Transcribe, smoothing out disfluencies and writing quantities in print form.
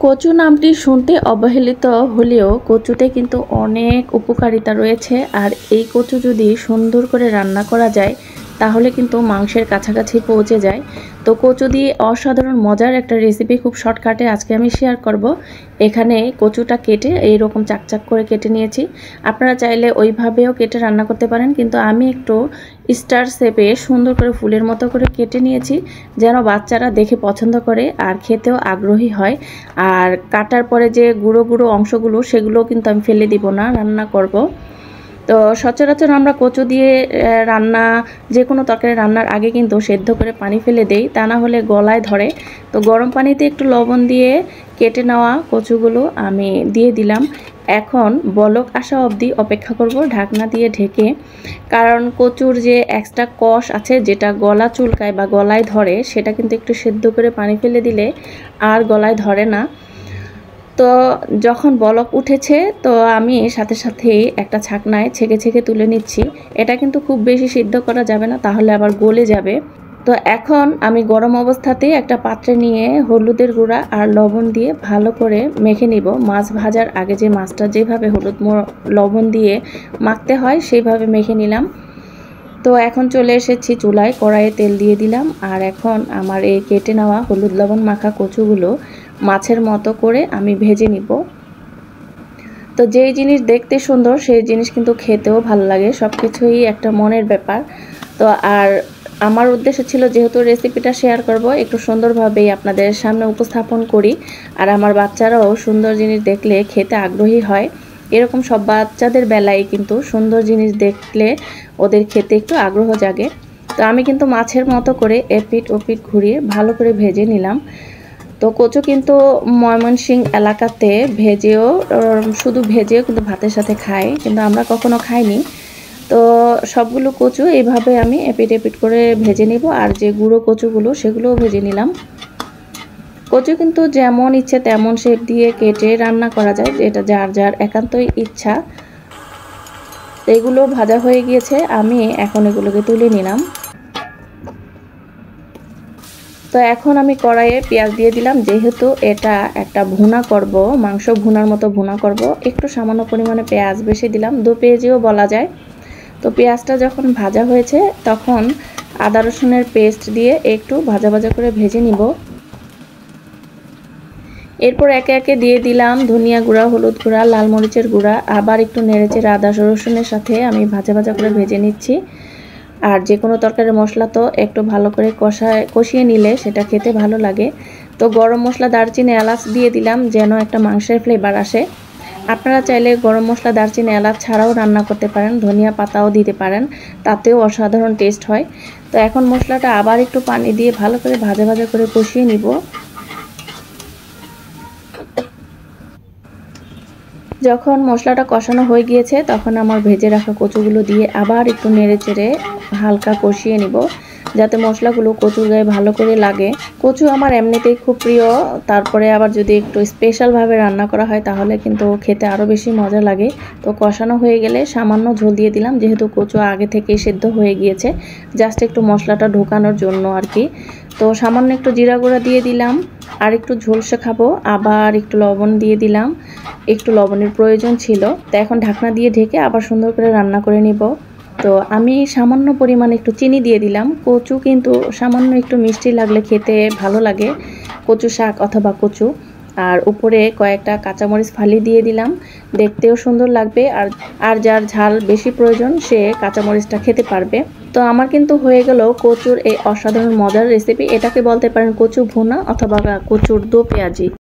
কচু নামটি শুনতে অবহেলিত হলেও কচুতে কিন্তু অনেক উপকারিতা রয়েছে। আর এই কচু যদি সুন্দর করে রান্না করা যায় তাহলে কিন্তু মাংসের কাছাকাছি পৌঁছে যায়। তো কচু দিয়ে অসাধারণ মজার একটা রেসিপি খুব শর্টকাটে আজকে আমি শেয়ার করব। এখানে কচুটা কেটে এইরকম চাকচাক করে কেটে নিয়েছি। আপনারা চাইলে ওইভাবেও কেটে রান্না করতে পারেন, কিন্তু আমি একটু স্টার শেপে সুন্দর করে ফুলের মতো করে কেটে নিয়েছি, যেন বাচ্চারা দেখে পছন্দ করে আর খেতেও আগ্রহী হয়। আর কাটার পরে যে গুঁড়ো গুঁড়ো অংশগুলো সেগুলো কিন্তু আমি ফেলে দিব না, রান্না করব। তো সচরাচর আমরা কচু দিয়ে রান্না, যে কোনো তরকারি রান্নার আগে কিন্তু সেদ্ধ করে পানি ফেলে দেই, তা না হলে গলায় ধরে। তো গরম পানিতে একটু লবণ দিয়ে কেটে নেওয়া কচুগুলো আমি দিয়ে দিলাম। এখন বলক আসা অবধি অপেক্ষা করব ঢাকনা দিয়ে ঢেকে, কারণ কচুর যে এক্সট্রা কষ আছে যেটা গলা চুলকায় বা গলায় ধরে, সেটা কিন্তু একটু সেদ্ধ করে পানি ফেলে দিলে আর গলায় ধরে না। তো যখন বলক উঠেছে তো আমি সাথে সাথেই একটা ছাকনায় ছেঁকে ছেঁকে তুলে নিচ্ছি। এটা কিন্তু খুব বেশি সিদ্ধ করা যাবে না, তাহলে আবার গলে যাবে। তো এখন আমি গরম অবস্থাতেই একটা পাত্রে নিয়ে হলুদের গুঁড়া আর লবণ দিয়ে ভালো করে মেখে নিব। মাছ ভাজার আগে যে মাছটা যেভাবে হলুদ লবণ দিয়ে মাখতে হয় সেইভাবে মেখে নিলাম। তো এখন চলে এসেছি চুলায়, কড়াইয়ে তেল দিয়ে দিলাম। আর এখন আমার এই কেটে নেওয়া হলুদ লবণ মাখা কচুগুলো মাছের মতো করে আমি ভেজে নিব। তো যেই জিনিস দেখতে সুন্দর সেই জিনিস কিন্তু খেতেও ভালো লাগে, সব কিছুই একটা মনের ব্যাপার। তো আর আমার উদ্দেশ্য ছিল, যেহেতু রেসিপিটা শেয়ার করব, একটু সুন্দরভাবেই আপনাদের সামনে উপস্থাপন করি। আর আমার বাচ্চারাও সুন্দর জিনিস দেখলে খেতে আগ্রহী হয়। এরকম সব বাচ্চাদের বেলায় কিন্তু সুন্দর জিনিস দেখলে ওদের খেতে একটু আগ্রহ জাগে। তো আমি কিন্তু মাছের মতো করে এপিট ওপিট ঘুরিয়ে ভালো করে ভেজে নিলাম। তো কচু কিন্তু ময়মনসিংহ এলাকাতে ভেজেও, শুধু ভেজেও কিন্তু ভাতের সাথে খায়, কিন্তু আমরা কখনো খাইনি। তো সবগুলো কচু এইভাবে আমি এপিট এপিট করে ভেজে নিব। আর যে গুঁড়ো কচুগুলো সেগুলোও ভেজে নিলাম। কচু কিন্তু যেমন ইচ্ছে তেমন শেপ দিয়ে কেটে রান্না করা যায়, যেটা যার যার একান্তই ইচ্ছা। এগুলো ভাজা হয়ে গিয়েছে, আমি এখন এগুলোকে তুলে নিলাম। তো এখন আমি কড়াইয়ে পেঁয়াজ দিয়ে দিলাম, যেহেতু এটা একটা ভুনা করব, মাংস ভুনার মতো ভুনা করব, একটু সামান্য পরিমাণে পেঁয়াজ বেশি দিলাম, 2 পেঁয়াজিও বলা যায়। তো পেঁয়াজটা যখন ভাজা হয়েছে তখন আদা রসুনের পেস্ট দিয়ে একটু ভাজা ভাজা করে ভেজে নিব। এরপর একে একে দিয়ে দিলাম ধনিয়া গুঁড়া, হলুদ গুঁড়া, লাল মরিচের গুঁড়া, আবার একটু নেড়েচেড়ে আদা রসুনের সাথে আমি ভাজা ভাজা করে ভেজে নিচ্ছি। আর যে কোনো তরকারির মশলা তো একটু ভালো করে কষিয়ে নিলে সেটা খেতে ভালো লাগে। তো গরম মশলা, দারচিনি, এলাচ দিয়ে দিলাম, যেন একটা মাংসের ফ্লেভার আসে। আপনারা চাইলে গরম মশলা, দারচিনি, এলাচ ছাড়াও রান্না করতে পারেন, ধনিয়া পাতাও দিতে পারেন, তাতেও অসাধারণ টেস্ট হয়। তো এখন মশলাটা আবার একটু পানি দিয়ে ভালো করে ভাজা ভাজা করে কষিয়ে নিব। যখন মশলাটা কষানো হয়ে গিয়েছে তখন আমার ভেজে রাখা কচুগুলো দিয়ে আবার একটু নেড়ে চেড়ে হালকা কষিয়ে নিব, যাতে মশলাগুলো কচুর গায়ে ভালো করে লাগে। কচু আমার এমনিতেই খুব প্রিয়, তারপরে আবার যদি একটু স্পেশালভাবে রান্না করা হয় তাহলে কিন্তু খেতে আরও বেশি মজা লাগে। তো কষানো হয়ে গেলে সামান্য ঝোল দিয়ে দিলাম, যেহেতু কচু আগে থেকেই সেদ্ধ হয়ে গিয়েছে, জাস্ট একটু মশলাটা ঢোকানোর জন্য আর কি। তো সামান্য একটু জিরা গুঁড়া দিয়ে দিলাম, আর একটু ঝোলসে খাবো, আবার একটু লবণ দিয়ে দিলাম, একটু লবণের প্রয়োজন ছিল। তো এখন ঢাকনা দিয়ে ঢেকে আবার সুন্দর করে রান্না করে নিব। তো আমি সামান্য পরিমাণে একটু চিনি দিয়ে দিলাম। কচু কিন্তু সামান্য একটু মিষ্টি লাগলে খেতে ভালো লাগে, কচু শাক অথবা কচু। আর উপরে কয়েকটা কাঁচামরিচ ফালি দিয়ে দিলাম, দেখতেও সুন্দর লাগবে। আর যার ঝাল বেশি প্রয়োজন সে কাঁচামরিচটা খেতে পারবে। তো আমার কিন্তু হয়ে গেল কচুর এই অসাধারণ মজার রেসিপি। এটাকে বলতে পারেন কচু ভুনা অথবা কচুর দো পেঁয়াজি।